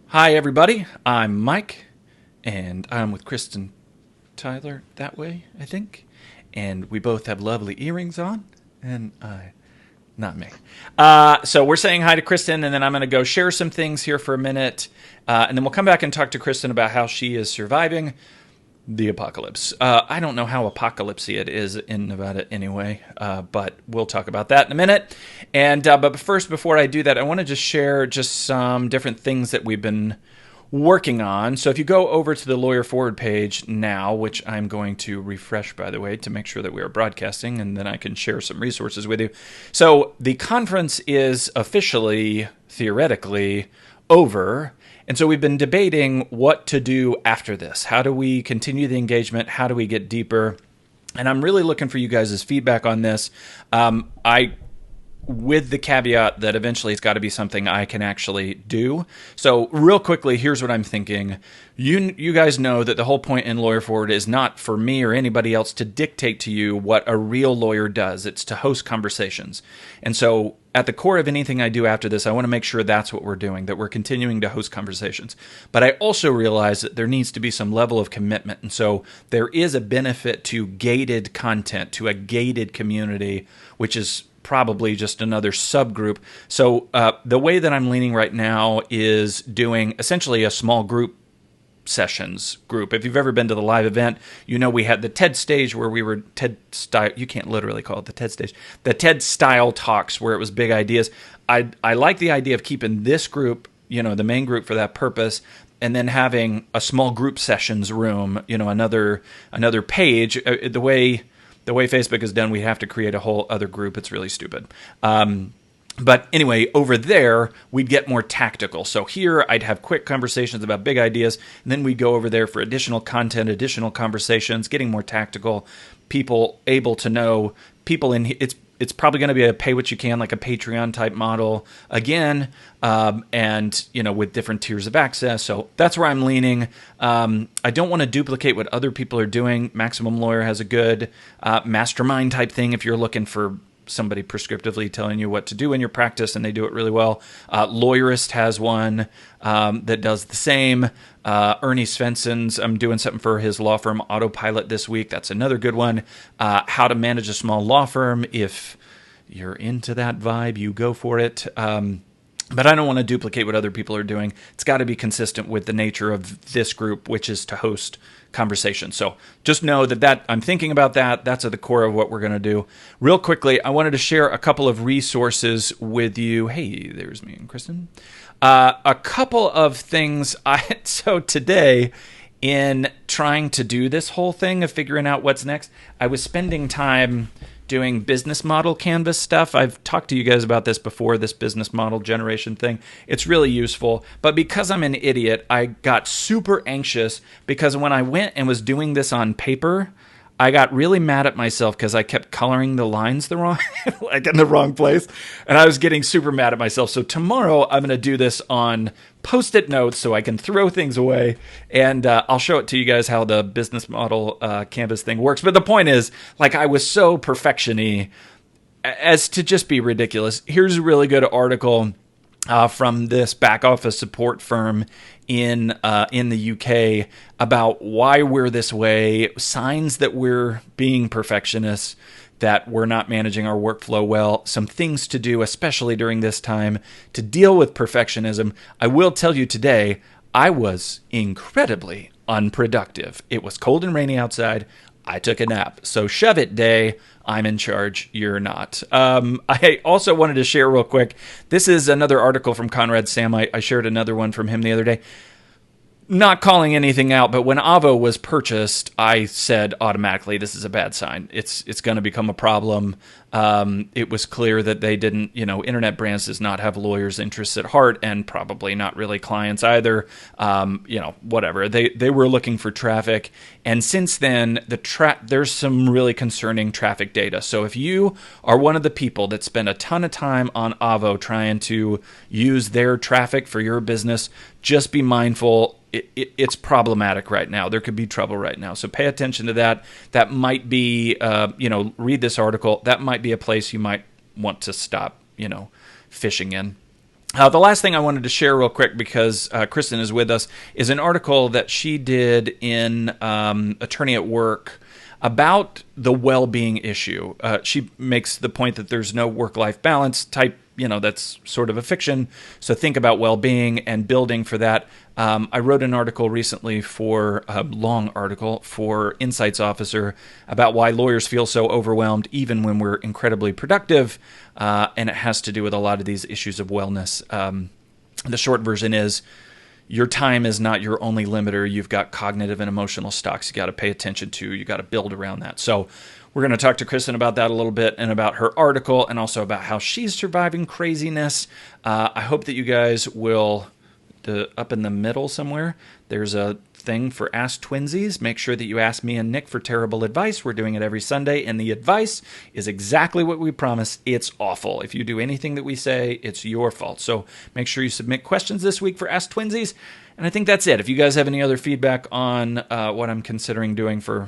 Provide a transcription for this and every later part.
Hi, everybody. I'm Mike, and I'm with Kristin Tyler that way, I think. And we both have lovely earrings on, and not me. So we're saying hi to Kristin, and then I'm going to go share some things here for a minute, and then we'll come back and talk to Kristin about how she is surviving the apocalypse. I don't know how apocalypsy it is in Nevada anyway, but we'll talk about that in a minute. And but first, before I do that, I want to just share just some different things that we've been working on. So if you go over to the Lawyer Forward page now, which I'm going to refresh, by the way, to make sure that we are broadcasting, and then I can share some resources with you. So the conference is officially, theoretically, over. And so we've been debating what to do after this. How do we continue the engagement? How do we get deeper? And I'm really looking for you guys' feedback on this. With the caveat that eventually it's got to be something I can actually do. So real quickly, here's what I'm thinking. You guys know that the whole point in Lawyer Forward is not for me or anybody else to dictate to you what a real lawyer does. It's to host conversations. And so at the core of anything I do after this, I want to make sure that's what we're doing, that we're continuing to host conversations. But I also realize that there needs to be some level of commitment. And so there is a benefit to gated content, to a gated community, which is probably just another subgroup. So the way that I'm leaning right now is doing essentially a small group sessions group. If you've ever been to the live event, you know we had the TED stage where we were TED style. You can't literally call it the TED stage. The TED style talks where it was big ideas. I like the idea of keeping this group, the main group for that purpose, and then having a small group sessions room, another page. The way Facebook is done, we have to create a whole other group. It's really stupid. But anyway, over there, we'd get more tactical. So here, I'd have quick conversations about big ideas, and then we'd go over there for additional content, additional conversations, getting more tactical, people able to know, people in it's probably going to be a pay what you can, like a Patreon type model again, and with different tiers of access. So that's where I'm leaning. I don't want to duplicate what other people are doing. Maximum Lawyer has a good mastermind type thing if you're looking for somebody prescriptively telling you what to do in your practice, and they do it really well. Lawyerist has one that does the same. Ernie Svensson's, I'm doing something for his law firm, Autopilot, this week. That's another good one. How to manage a small law firm. If you're into that vibe, you go for it. But I don't want to duplicate what other people are doing. It's got to be consistent with the nature of this group, which is to host conversations. So just know that I'm thinking about that. That's at the core of what we're going to do. Real quickly, I wanted to share a couple of resources with you. Hey, there's me and Kristin. A couple of things. So today, in trying to do this whole thing of figuring out what's next, I was spending time doing business model canvas stuff. I've talked to you guys about this before, this business model generation thing. It's really useful. But because I'm an idiot, I got super anxious because when I went and was doing this on paper, I got really mad at myself because I kept coloring the lines the wrong, like in the wrong place. And I was getting super mad at myself. So tomorrow I'm going to do this on Post-it notes so I can throw things away. And I'll show it to you guys how the business model canvas thing works. But the point is, I was so perfection-y as to just be ridiculous. Here's a really good article from this back office support firm in the UK about why we're this way, signs that we're being perfectionists, that we're not managing our workflow well, some things to do, especially during this time, to deal with perfectionism. I will tell you today, I was incredibly unproductive. It was cold and rainy outside. I took a nap. So shove it, day. I'm in charge. You're not. I also wanted to share real quick. This is another article from Conrad Sam. I shared another one from him the other day. Not calling anything out, but when Avvo was purchased, I said automatically, this is a bad sign. It's going to become a problem. It was clear that they didn't, internet brands does not have lawyers' interests at heart, and probably not really clients either. Whatever. They were looking for traffic, and since then, there's some really concerning traffic data. So if you are one of the people that spend a ton of time on Avvo trying to use their traffic for your business, just be mindful. It's problematic right now. There could be trouble right now. So pay attention to that. That might be, read this article. That might be a place you might want to stop, fishing in. The last thing I wanted to share real quick, because Kristin is with us, is an article that she did in Attorney at Work about the well-being issue. She makes the point that there's no work-life balance type, that's sort of a fiction. So think about well-being and building for that. I wrote an article recently a long article for Insights Officer about why lawyers feel so overwhelmed even when we're incredibly productive. And it has to do with a lot of these issues of wellness. The short version is your time is not your only limiter. You've got cognitive and emotional stocks you got to pay attention to. You got to build around that. So we're going to talk to Kristin about that a little bit, and about her article, and also about how she's surviving craziness. I hope that you guys will, up in the middle somewhere, there's a thing for Ask Twinsies. Make sure that you ask me and Nick for terrible advice. We're doing it every Sunday, and the advice is exactly what we promised. It's awful. If you do anything that we say, it's your fault. So make sure you submit questions this week for Ask Twinsies. And I think that's it. If you guys have any other feedback on what I'm considering doing for,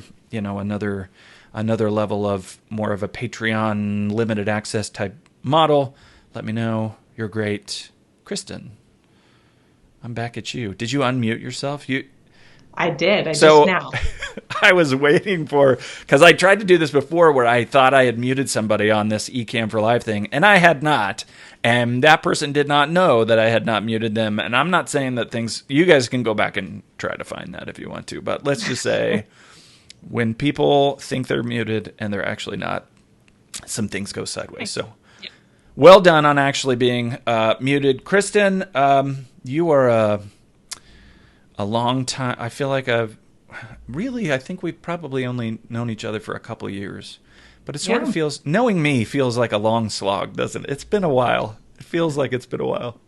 another level of more of a Patreon limited access type model, let me know. You're great. Kristin, I'm back at you. Did you unmute yourself? I did. Just now. I was waiting because I tried to do this before where I thought I had muted somebody on this Ecamm for Live thing, and I had not. And that person did not know that I had not muted them. And I'm not saying that you guys can go back and try to find that if you want to. But let's just say when people think they're muted and they're actually not, some things go sideways. So well done on actually being muted. Kristin, you are a long time. I feel like I think we've probably only known each other for a couple of years, but it sort of feels, knowing me feels like a long slog, doesn't it? It's been a while. It feels like it's been a while.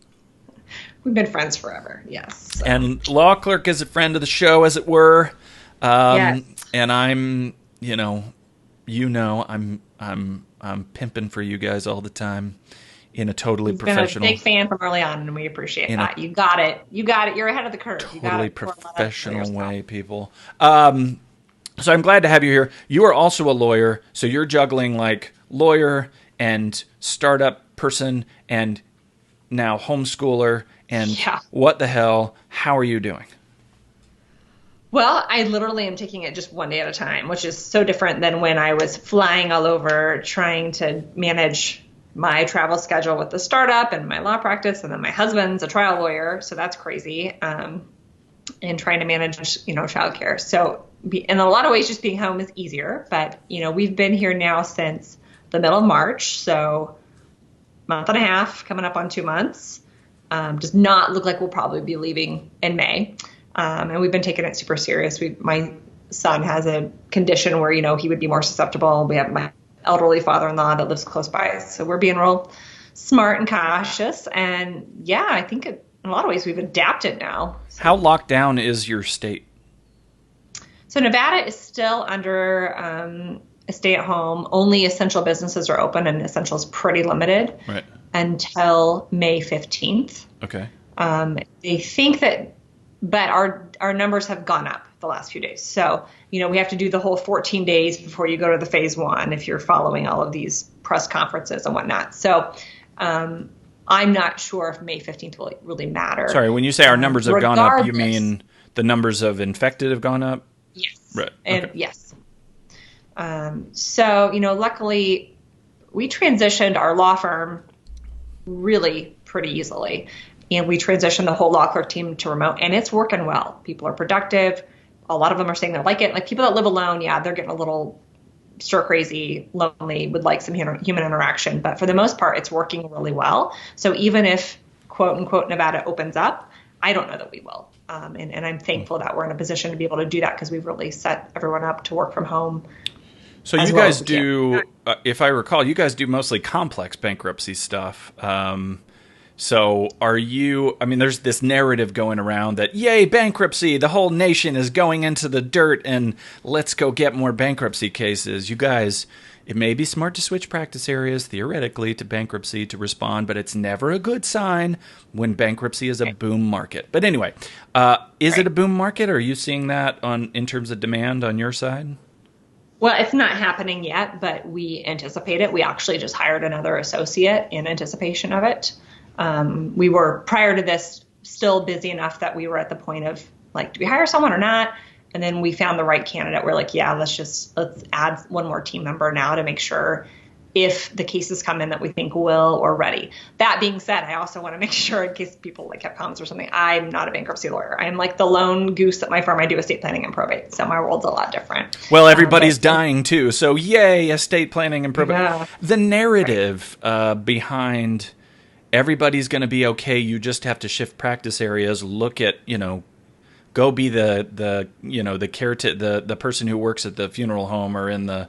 We've been friends forever. Yes. So. And Law Clerk is a friend of the show, as it were. Yes. And I'm I'm pimping for you guys all the time. In a totally professional... Been a big fan from early on, and we appreciate that. You got it. You're ahead of the curve. Totally professional way, people. So I'm glad to have you here. You are also a lawyer, so you're juggling like lawyer and startup person and now homeschooler and what the hell? How are you doing? Well, I literally am taking it just one day at a time, which is so different than when I was flying all over trying to manage my travel schedule with the startup and my law practice, and then my husband's a trial lawyer, so that's crazy. And trying to manage, childcare. So in a lot of ways, just being home is easier. But we've been here now since the middle of March, so month and a half, coming up on 2 months. Does not look like we'll probably be leaving in May. And we've been taking it super serious. My son has a condition where he would be more susceptible. We have my elderly father-in-law that lives close by us. So we're being real smart and cautious. And I think in a lot of ways we've adapted now. So. How locked down is your state? So Nevada is still under a stay-at-home. Only essential businesses are open, and essential is pretty limited until May 15th. Okay. They think that, but our numbers have gone up the last few days. So, we have to do the whole 14 days before you go to the phase 1 if you're following all of these press conferences and whatnot. So I'm not sure if May 15th will really matter. Sorry, when you say our numbers have gone up, you mean the numbers of infected have gone up? Yes. Right. And okay. Yes. So, luckily we transitioned our law firm really pretty easily. And we transitioned the whole law clerk team to remote, and it's working well. People are productive. A lot of them are saying they like it. Like people that live alone, they're getting a little stir crazy, lonely, would like some human interaction. But for the most part, it's working really well. So even if, quote unquote, Nevada opens up, I don't know that we will. And I'm thankful that we're in a position to be able to do that because we've really set everyone up to work from home. So you guys do, if I recall, you guys do mostly complex bankruptcy stuff. So there's this narrative going around that, yay, bankruptcy, the whole nation is going into the dirt and let's go get more bankruptcy cases. You guys, it may be smart to switch practice areas theoretically to bankruptcy to respond, but it's never a good sign when bankruptcy is a boom market. But anyway, is it a boom market? Are you seeing that in terms of demand on your side? Well, it's not happening yet, but we anticipate it. We actually just hired another associate in anticipation of it. We were, prior to this, still busy enough that we were at the point of like, do we hire someone or not? And then we found the right candidate. We're like, yeah, let's add one more team member now to make sure if the cases come in that we think will or ready. That being said, I also want to make sure, in case people like have comments or something, I'm not a bankruptcy lawyer. I'm like the lone goose at my firm. I do estate planning and probate. So my world's a lot different. Well, everybody's dying too. So yay, estate planning and probate. Yeah. The narrative behind everybody's going to be okay. You just have to shift practice areas. Look at, go be the the person who works at the funeral home or in the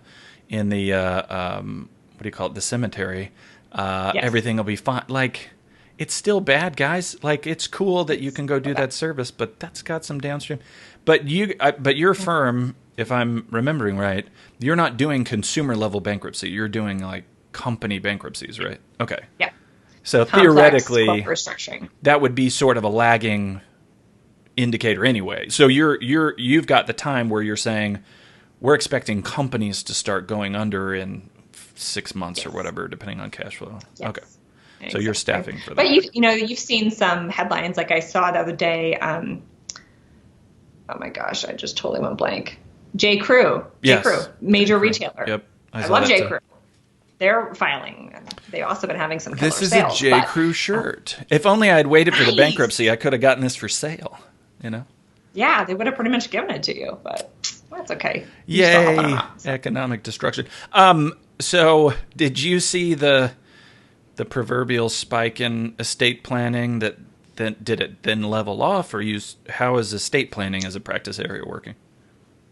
what do you call it, the cemetery. Yes. Everything will be fine. Like, it's still bad, guys. Like, it's cool that you can go do that service, but that's got some downstream. But your firm, if I'm remembering right, you're not doing consumer level bankruptcy. You're doing like company bankruptcies, right? Okay. Yeah. So complex theoretically, restructuring. That would be sort of a lagging indicator anyway. So you've got the time where you're saying we're expecting companies to start going under in 6 months or whatever, depending on cash flow. Yes. Okay. Exactly. So you're staffing for that. But you've seen some headlines, like I saw the other day. Oh my gosh, I just totally went blank. J. Crew. Yes. J. Crew, major retailer. Yep. I love J. Crew. They're filing. They've also been having some killer sales. This is a J. Crew shirt. If only I had waited for the bankruptcy, I could have gotten this for sale. Yeah, they would have pretty much given it to you, but that's okay. Yay, economic destruction. So did you see the proverbial spike in estate planning that did it then level off, or how is estate planning as a practice area working?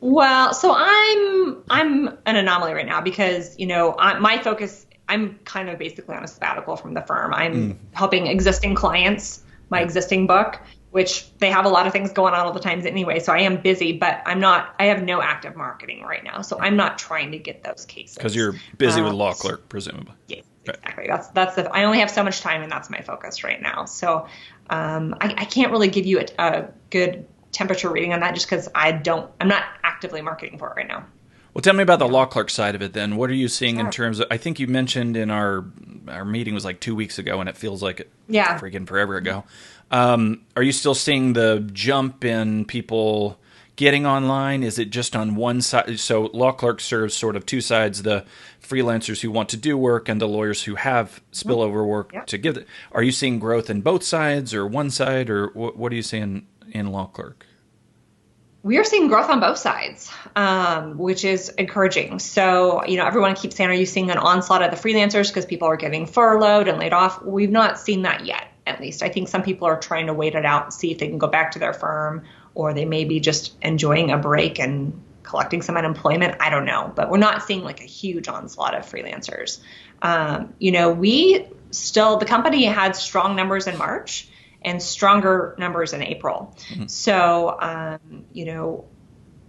Well, so I'm an anomaly right now because, my focus, I'm kind of basically on a sabbatical from the firm. I'm helping existing clients, my existing book, which they have a lot of things going on all the time anyway. So I am busy, but I have no active marketing right now. So I'm not trying to get those cases. Because you're busy with law clerk, presumably. Yes, exactly. I only have so much time, and that's my focus right now. So I can't really give you a good temperature reading on that just because I'm not actively marketing for it right now. Well, tell me about the law clerk side of it then. What are you seeing in terms of, I think you mentioned in our meeting was like 2 weeks ago, and it feels like it freaking forever ago. Are you still seeing the jump in people getting online? Is it just on one side? So law clerk serves sort of two sides, the freelancers who want to do work and the lawyers who have spillover work to give. Are you seeing growth in both sides or one side, or what are you seeing in law clerk? We are seeing growth on both sides, which is encouraging. So, everyone keeps saying, are you seeing an onslaught of the freelancers because people are getting furloughed and laid off? We've not seen that yet, at least. I think some people are trying to wait it out and see if they can go back to their firm, or they may be just enjoying a break and collecting some unemployment. I don't know. But we're not seeing like a huge onslaught of freelancers. The company had strong numbers in March and stronger numbers in April. Mm-hmm. So,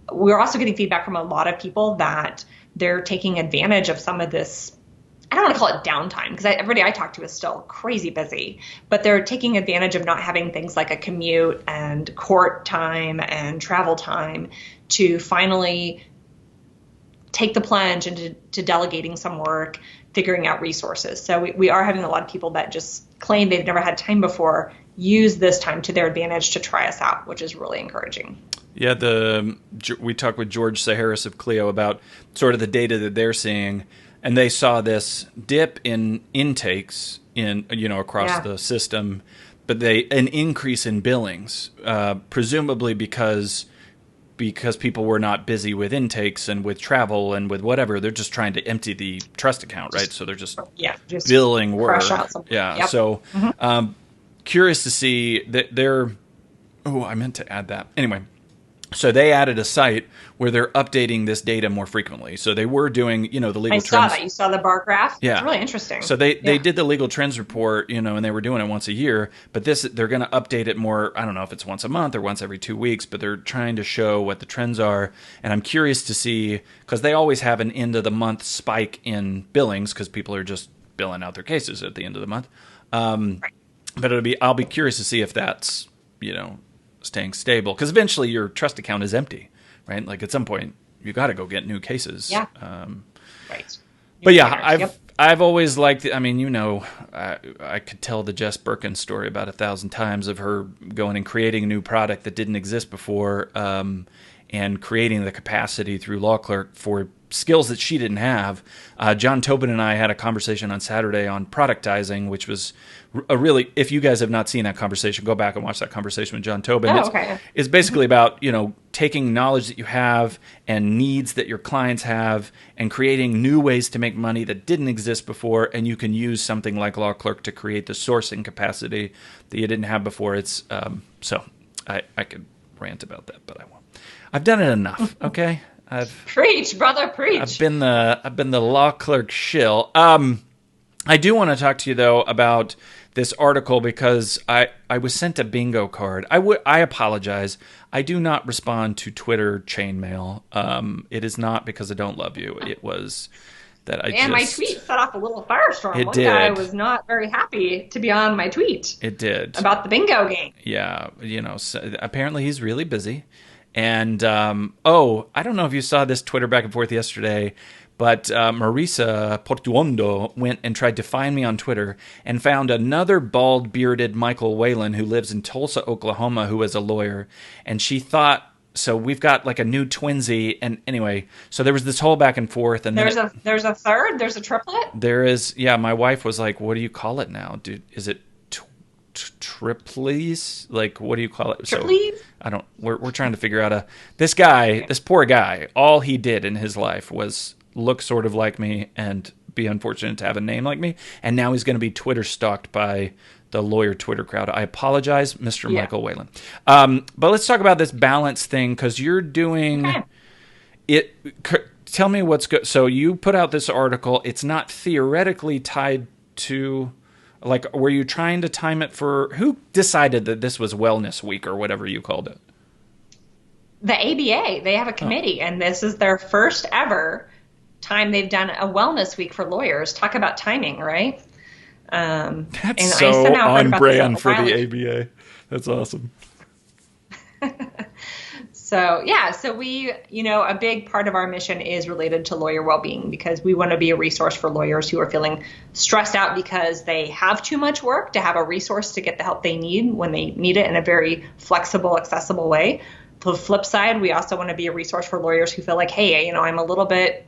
we're also getting feedback from a lot of people that they're taking advantage of some of this. I don't want to call it downtime because everybody I talk to is still crazy busy, but they're taking advantage of not having things like a commute and court time and travel time to finally take the plunge into delegating some work, figuring out resources. So we are having a lot of people that just claim they've never had time before use this time to their advantage to try us out, which is really encouraging. Yeah, we talked with George Saharis of Clio about sort of the data that they're seeing, and they saw this dip in intakes across the system, but an increase in billings, presumably because people were not busy with intakes and with travel and with whatever. They're just trying to empty the trust account, right? So they're just billing work. Yeah. Yep. So curious to see that they're. Oh, I meant to add that. Anyway, so they added a site where they're updating this data more frequently. So they were doing, the legal trends. I saw that. You saw the bar graph? Yeah. It's really interesting. So they did the legal trends report, and they were doing it once a year. But they're going to update it more. I don't know if it's once a month or once every 2 weeks, but they're trying to show what the trends are. And I'm curious to see, because they always have an end of the month spike in billings because people are just billing out their cases at the end of the month. Right. But I'll be curious to see if that's, staying stable, because eventually your trust account is empty, right? Like at some point you got to go get new cases. Yeah. Right. But yeah, I've always liked, I mean, I could tell the Jess Birkin story about 1,000 times of her going and creating a new product that didn't exist before, and creating the capacity through Law Clerk for skills that she didn't have. John Tobin and I had a conversation on Saturday on productizing, which was a really, if you guys have not seen that conversation, go back and watch that conversation with John Tobin. It's basically about, taking knowledge that you have and needs that your clients have and creating new ways to make money that didn't exist before. And you can use something like Law Clerk to create the sourcing capacity that you didn't have before. It's, so I could rant about that, but I won't. I've done it enough. Okay. Preach, brother, preach. I've been the Law Clerk shill. I do want to talk to you though about this article because I was sent a bingo card. I apologize. I do not respond to Twitter chainmail. It is not because I don't love you. It was that my tweet set off a little firestorm. One guy was not very happy to be on my tweet. It did. About the bingo game. Yeah, so apparently he's really busy. And, I don't know if you saw this Twitter back and forth yesterday, but Marisa Portuondo went and tried to find me on Twitter and found another bald-bearded Michael Whalen who lives in Tulsa, Oklahoma, who is a lawyer. And she thought, so we've got like a new twinsy. And anyway, so there was this whole back and forth. And there's a third? There's a triplet? There is, yeah, my wife was like, what do you call it now? Dude, is it triplies? Like, what do you call it? Triplies? So, we're trying to figure out this poor guy, all he did in his life was look sort of like me and be unfortunate to have a name like me. And now he's going to be Twitter stalked by the lawyer Twitter crowd. I apologize, Mr. Michael Whalen. But let's talk about this balance thing because you're doing it. Tell me what's good. So you put out this article. It's not theoretically tied to, like, were you trying to time it for, who decided that this was Wellness Week or whatever you called it? The ABA. They have a committee, and this is their first ever time they've done a Wellness Week for lawyers. Talk about timing, right? That's so on brand for the ABA. That's awesome. So we, a big part of our mission is related to lawyer well-being because we want to be a resource for lawyers who are feeling stressed out because they have too much work to have a resource to get the help they need when they need it in a very flexible, accessible way. The flip side, we also want to be a resource for lawyers who feel like, hey, I'm a little bit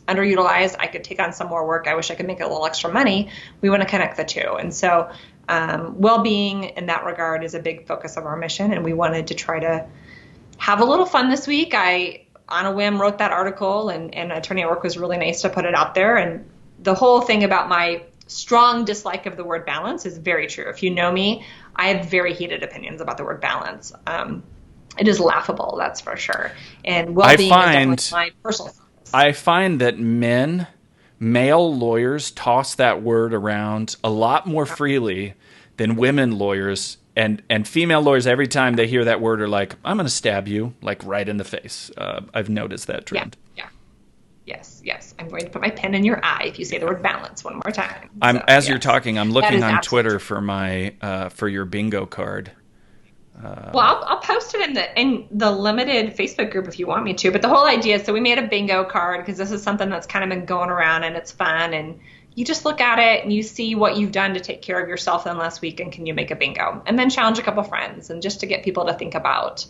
underutilized. I could take on some more work. I wish I could make a little extra money. We want to connect the two. And so well-being in that regard is a big focus of our mission. And we wanted to try to have a little fun this week. I, on a whim, wrote that article, and Attorney at Work was really nice to put it out there. And the whole thing about my strong dislike of the word balance is very true. If you know me, I have very heated opinions about the word balance. It is laughable, that's for sure. And well-being is definitely my personal focus. I find that male lawyers toss that word around a lot more freely than women lawyers. And female lawyers, every time they hear that word, are like, I'm going to stab you, like right in the face. I've noticed that trend. Yeah. Yes. I'm going to put my pen in your eye if you say the word balance one more time. You're talking, I'm looking on Twitter for for your bingo card. Well, I'll post it in the limited Facebook group if you want me to. But the whole idea is, so we made a bingo card because this is something that's kind of been going around and it's fun. And you just look at it and you see what you've done to take care of yourself in the last week, and can you make a bingo? And then challenge a couple friends, and just to get people to think about,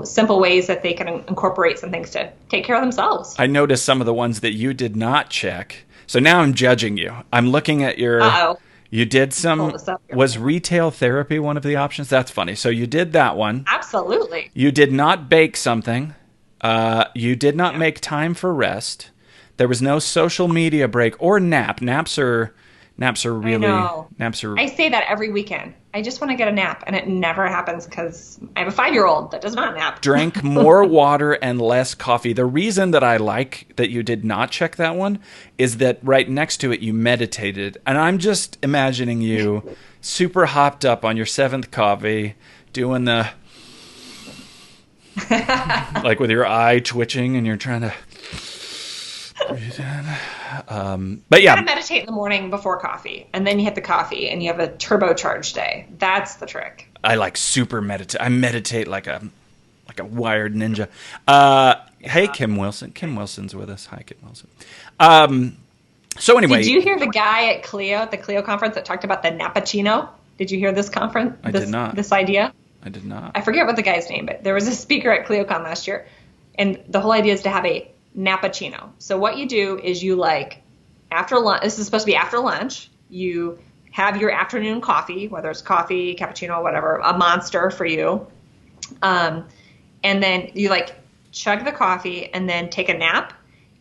simple ways that they can incorporate some things to take care of themselves. I noticed some of the ones that you did not check. So now I'm judging you. I'm looking at your... Uh-oh. You did some... Was retail therapy one of the options? That's funny. So you did that one. Absolutely. You did not bake something. You did not make time for rest. There was no social media break or nap. Naps are really... I say that every weekend. I just want to get a nap, and it never happens because I have a 5-year-old that does not nap. Drank more water and less coffee. The reason that I like that you did not check that one is that right next to it you meditated. And I'm just imagining you super hopped up on your 7th coffee, doing the... like with your eye twitching and you're trying to... but yeah, you gotta meditate in the morning before coffee, and then you hit the coffee, and you have a turbocharged day. That's the trick. I like super meditate. I meditate like a wired ninja. Hey, Kim Wilson. Kim Wilson's with us. Hi, Kim Wilson. So anyway, Did you hear the guy at the Clio conference that talked about the Nappuccino? Did you hear this conference? I did not. This idea? I did not. I forget what the guy's name, but there was a speaker at ClioCon last year, and the whole idea is to have a Nappuccino. So what you do is you after lunch. This is supposed to be after lunch. You have your afternoon coffee, whether it's coffee, cappuccino, whatever, a monster for you, and then you chug the coffee and then take a nap.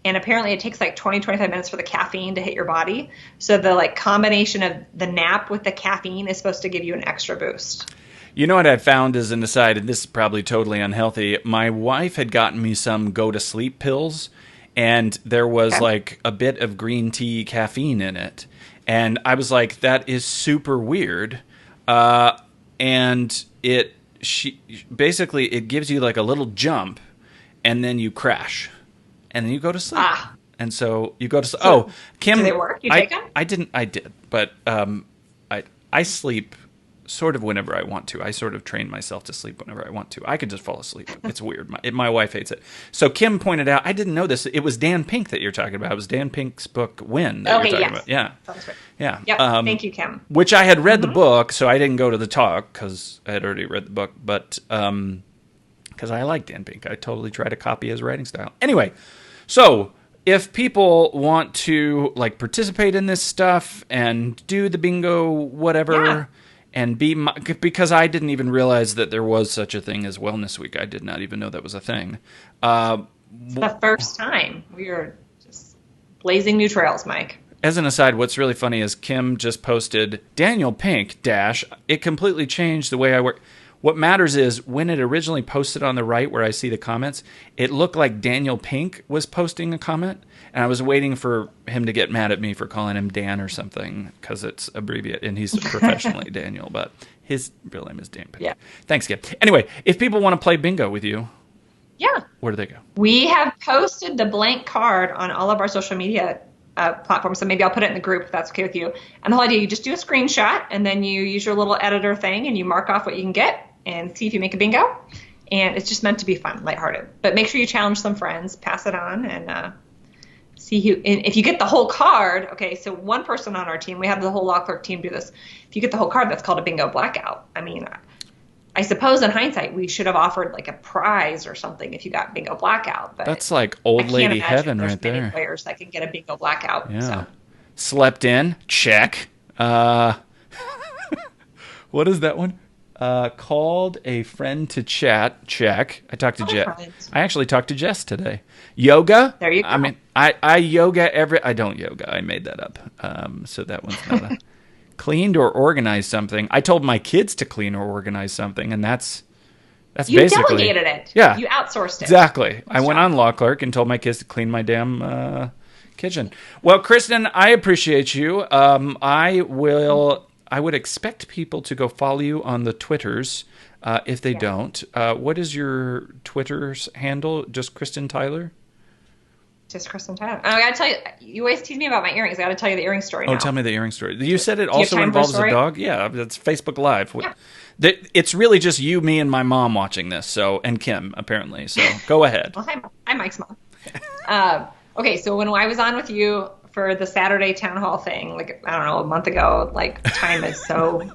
And apparently it takes 20, 25 minutes for the caffeine to hit your body. So the combination of the nap with the caffeine is supposed to give you an extra boost. You know what I found as an aside, and this is probably totally unhealthy. My wife had gotten me some go-to-sleep pills, and there was a bit of green tea caffeine in it. And I was like, that is super weird. And basically it gives you a little jump, and then you crash. And then you go to sleep. And so you go to sleep. Oh, Kim. Do they work? You take them? I did. But I sleep sort of whenever I want to. I sort of train myself to sleep whenever I want to. I could just fall asleep. It's weird. My wife hates it. So Kim pointed out, I didn't know this. It was Dan Pink that you're talking about. It was Dan Pink's book, When, that you're talking about. Yeah. That's right. Yeah. Yep. Thank you, Kim. Which I had read the book, so I didn't go to the talk because I had already read the book. But because I like Dan Pink. I totally try to copy his writing style. Anyway. So, if people want to participate in this stuff and do the bingo, whatever, and because I didn't even realize that there was such a thing as Wellness Week. I did not even know that was a thing. It's the first time. We are just blazing new trails, Mike. As an aside, what's really funny is Kim just posted Daniel Pink it completely changed the way I work. What matters is when it originally posted on the right where I see the comments, it looked like Daniel Pink was posting a comment, and I was waiting for him to get mad at me for calling him Dan or something because it's abbreviated, and he's professionally Daniel, but his real name is Dan Pink. Yeah. Thanks, Kim. Anyway, if people want to play bingo with you, where do they go? We have posted the blank card on all of our social media platforms, so maybe I'll put it in the group if that's okay with you. And the whole idea, you just do a screenshot, and then you use your little editor thing, and you mark off what you can get, and see if you make a bingo. And it's just meant to be fun, lighthearted. But make sure you challenge some friends, pass it on, and see who. And if you get the whole card, okay, so one person on our team, we have the whole law clerk team do this. If you get the whole card, that's called a bingo blackout. I mean, I suppose in hindsight, we should have offered a prize or something if you got bingo blackout. But that's old lady heaven right there. Many players that can get a bingo blackout. Yeah. So. Slept in, check. What is that one? Called a friend to chat, check. I talked to Jess. I actually talked to Jess today. Yoga? There you go. I mean, I yoga I don't yoga. I made that up. So that one's not a... Cleaned or organized something. I told my kids to clean or organize something, and that's you basically... You delegated it. Yeah. You outsourced it. Exactly. I went on Law Clerk and told my kids to clean my damn kitchen. Well, Kristin, I appreciate you. I would expect people to go follow you on the Twitters if they don't. What is your Twitter's handle? Just Kristin Tyler? Just Kristin Tyler. I got to tell you, you always tease me about my earrings. I got to tell you the earring story now. Oh, tell me the earring story. You said it also involves a dog? Yeah, that's Facebook Live. Yeah. It's really just you, me, and my mom watching this, and Kim, apparently. So go ahead. Well, hi, Mike's mom. Okay, so when I was on with you for the Saturday town hall thing, I don't know, a month ago, time is so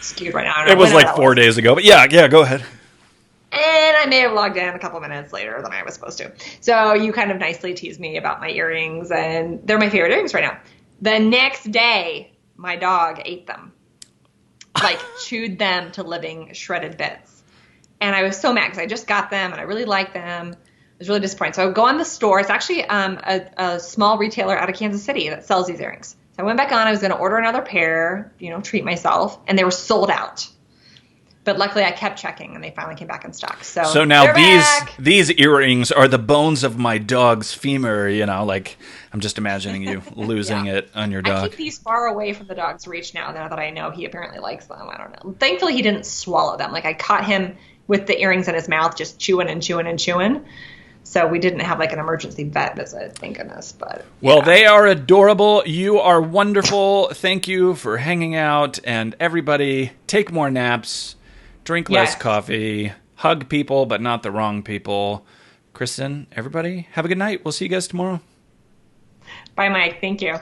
skewed right now. It was 4 days ago, but yeah, go ahead. And I may have logged in a couple minutes later than I was supposed to. So you kind of nicely teased me about my earrings, and they're my favorite earrings right now. The next day, my dog ate them. Chewed them to living shredded bits. And I was so mad because I just got them, and I really like them. I was really disappointed. So I would go on the store. It's actually a small retailer out of Kansas City that sells these earrings. So I went back on. I was going to order another pair, treat myself, and they were sold out. But luckily, I kept checking, and they finally came back in stock. So now these earrings are the bones of my dog's femur. I'm just imagining you losing it on your dog. I keep these far away from the dog's reach now that I know he apparently likes them. I don't know. Thankfully, he didn't swallow them. I caught him with the earrings in his mouth, just chewing and chewing and chewing. So we didn't have an emergency vet visit, thank goodness. But well, they are adorable. You are wonderful. Thank you for hanging out. And everybody, take more naps. Drink less coffee, hug people, but not the wrong people. Kristin, everybody, have a good night. We'll see you guys tomorrow. Bye, Mike. Thank you.